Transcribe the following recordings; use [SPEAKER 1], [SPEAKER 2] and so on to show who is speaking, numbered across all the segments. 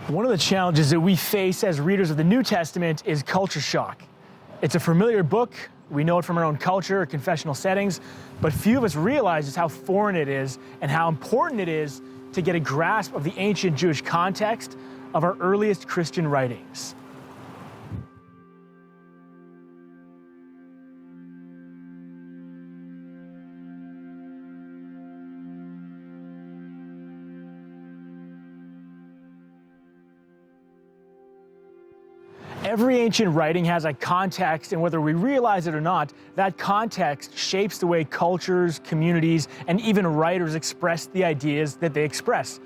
[SPEAKER 1] One of the challenges that we face as readers of the New Testament is culture shock. It's a familiar book. We know it from our own culture or confessional settings, but few of us realize just how foreign it is and how important it is to get a grasp of the ancient Jewish context of our earliest Christian writings. Every ancient writing has a context, and whether we realize it or not, that context shapes the way cultures, communities, and even writers express the ideas that they express.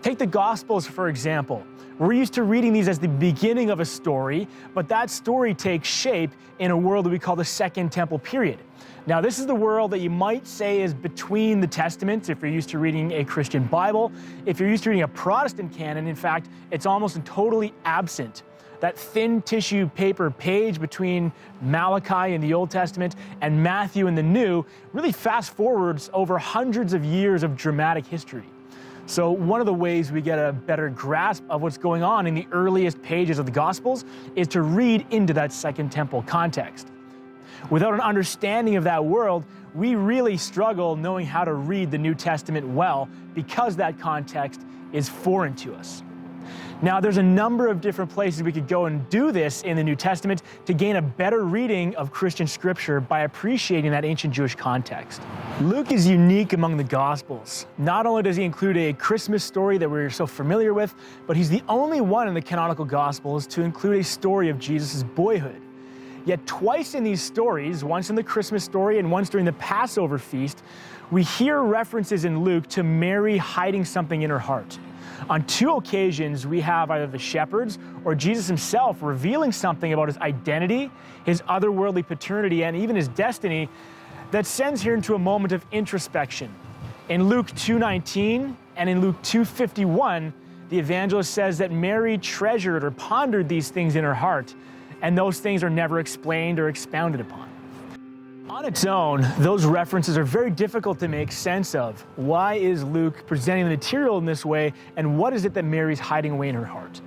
[SPEAKER 1] Take the Gospels, for example. We're used to reading these as the beginning of a story, but that story takes shape in a world that we call the Second Temple period. Now, this is the world that you might say is between the Testaments if you're used to reading a Christian Bible. If you're used to reading a Protestant canon, in fact, it's almost totally absent. That thin tissue paper page between Malachi in the Old Testament and Matthew in the New really fast forwards over hundreds of years of dramatic history. So one of the ways we get a better grasp of what's going on in the earliest pages of the Gospels is to read into that Second Temple context. Without an understanding of that world, we really struggle knowing how to read the New Testament well because that context is foreign to us. Now, there's a number of different places we could go and do this in the New Testament to gain a better reading of Christian scripture by appreciating that ancient Jewish context. Luke is unique among the Gospels. Not only does he include a Christmas story that we're so familiar with, but he's the only one in the canonical Gospels to include a story of Jesus' boyhood. Yet twice in these stories, once in the Christmas story and once during the Passover feast, we hear references in Luke to Mary hiding something in her heart. On two occasions, we have either the shepherds or Jesus himself revealing something about his identity, his otherworldly paternity, and even his destiny that sends her into a moment of introspection. In Luke 2:19 and in Luke 2:51, the evangelist says that Mary treasured or pondered these things in her heart, and those things are never explained or expounded upon. On its own, those references are very difficult to make sense of. Why is Luke presenting the material in this way, and what is it that Mary's hiding away in her heart?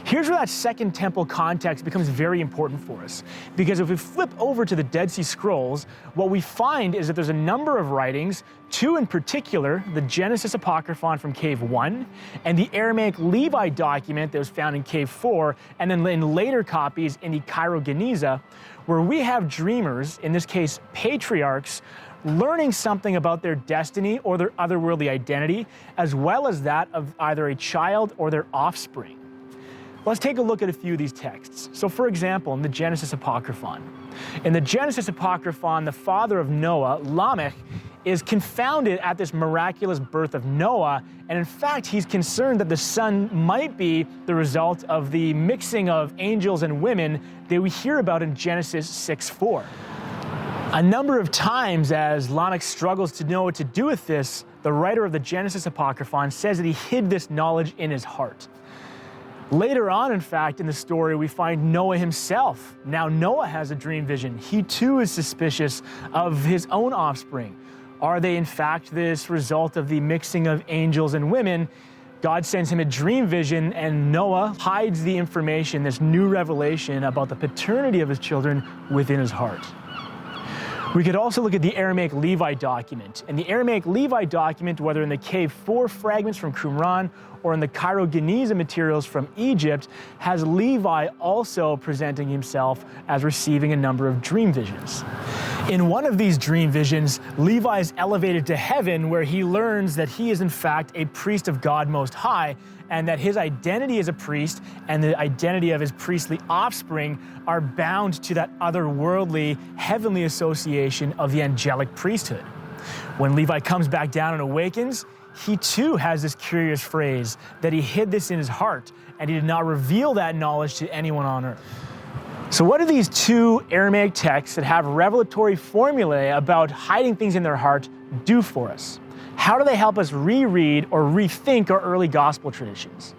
[SPEAKER 1] Here's where that Second Temple context becomes very important for us, because if we flip over to the Dead Sea Scrolls, what we find is that there's a number of writings, two in particular, the Genesis Apocryphon from Cave 1, and the Aramaic Levi document that was found in Cave 4, and then in later copies in the Cairo-Geniza, where we have dreamers, in this case patriarchs, learning something about their destiny or their otherworldly identity, as well as that of either a child or their offspring. Let's take a look at a few of these texts. So for example, in the Genesis Apocryphon. In the Genesis Apocryphon, the father of Noah, Lamech, is confounded at this miraculous birth of Noah, and in fact, he's concerned that the son might be the result of the mixing of angels and women that we hear about in Genesis 6:4. A number of times as Lamech struggles to know what to do with this, the writer of the Genesis Apocryphon says that he hid this knowledge in his heart. Later on, in fact, in the story, we find Noah himself. Now Noah has a dream vision. He too is suspicious of his own offspring. Are they in fact this result of the mixing of angels and women? God sends him a dream vision, and Noah hides the information, this new revelation about the paternity of his children within his heart. We could also look at the Aramaic Levi document. And the Aramaic Levi document, whether in the Cave 4 fragments from Qumran or in the Cairo-Geniza materials from Egypt, has Levi also presenting himself as receiving a number of dream visions. In one of these dream visions, Levi is elevated to heaven, where he learns that he is in fact a priest of God Most High, and that his identity as a priest and the identity of his priestly offspring are bound to that otherworldly, heavenly association of the angelic priesthood. When Levi comes back down and awakens, he too has this curious phrase that he hid this in his heart, and he did not reveal that knowledge to anyone on earth. So what do these two Aramaic texts that have revelatory formulae about hiding things in their heart do for us? How do they help us reread or rethink our early gospel traditions?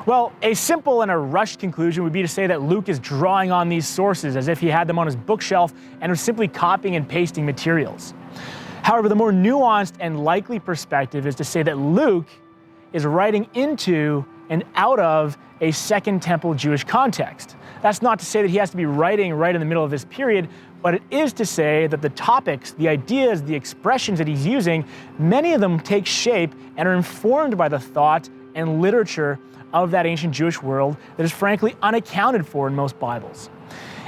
[SPEAKER 1] Well, a simple and a rushed conclusion would be to say that Luke is drawing on these sources as if he had them on his bookshelf and was simply copying and pasting materials. However, the more nuanced and likely perspective is to say that Luke is writing into and out of a Second Temple Jewish context. That's not to say that he has to be writing right in the middle of this period, but it is to say that the topics, the ideas, the expressions that he's using, many of them take shape and are informed by the thought and literature of that ancient Jewish world that is frankly unaccounted for in most Bibles.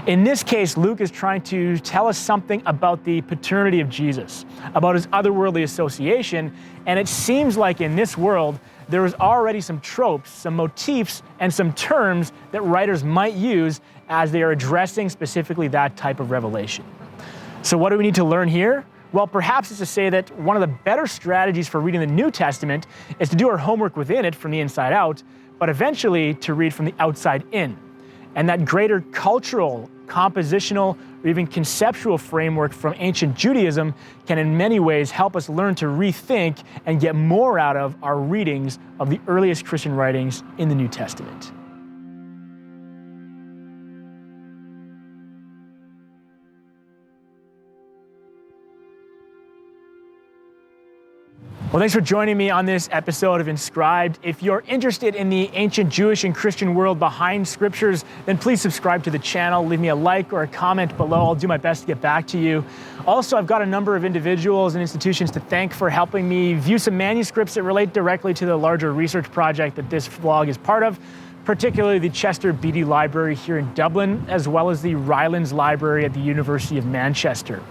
[SPEAKER 1] In this case, Luke is trying to tell us something about the paternity of Jesus, about his otherworldly association, and it seems like in this world, there is already some tropes, some motifs, and some terms that writers might use as they are addressing specifically that type of revelation. So what do we need to learn here? Well, perhaps it's to say that one of the better strategies for reading the New Testament is to do our homework within it from the inside out, but eventually to read from the outside in. And that greater cultural, compositional, or even conceptual framework from ancient Judaism can in many ways help us learn to rethink and get more out of our readings of the earliest Christian writings in the New Testament. Well, thanks for joining me on this episode of Inscribed. If you're interested in the ancient Jewish and Christian world behind scriptures, then please subscribe to the channel, leave me a like or a comment below. I'll do my best to get back to you. Also, I've got a number of individuals and institutions to thank for helping me view some manuscripts that relate directly to the larger research project that this vlog is part of, particularly the Chester Beatty Library here in Dublin, as well as the Rylands Library at the University of Manchester.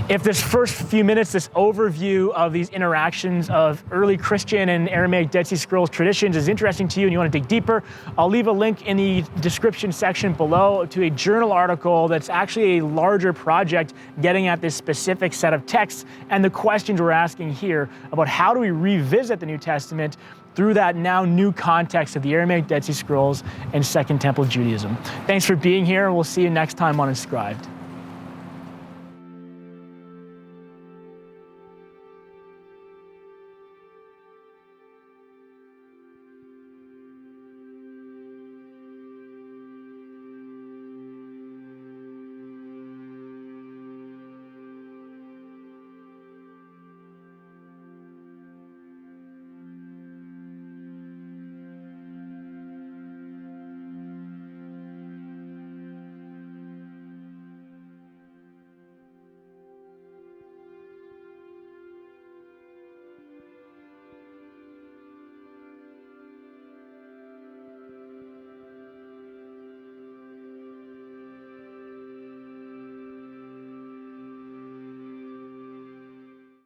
[SPEAKER 1] If this first few minutes, this overview of these interactions of early Christian and Aramaic Dead Sea Scrolls traditions is interesting to you and you want to dig deeper, I'll leave a link in the description section below to a journal article that's actually a larger project getting at this specific set of texts and the questions we're asking here about how do we revisit the New Testament through that now new context of the Aramaic Dead Sea Scrolls and Second Temple Judaism. Thanks for being here, and we'll see you next time on Inscribed.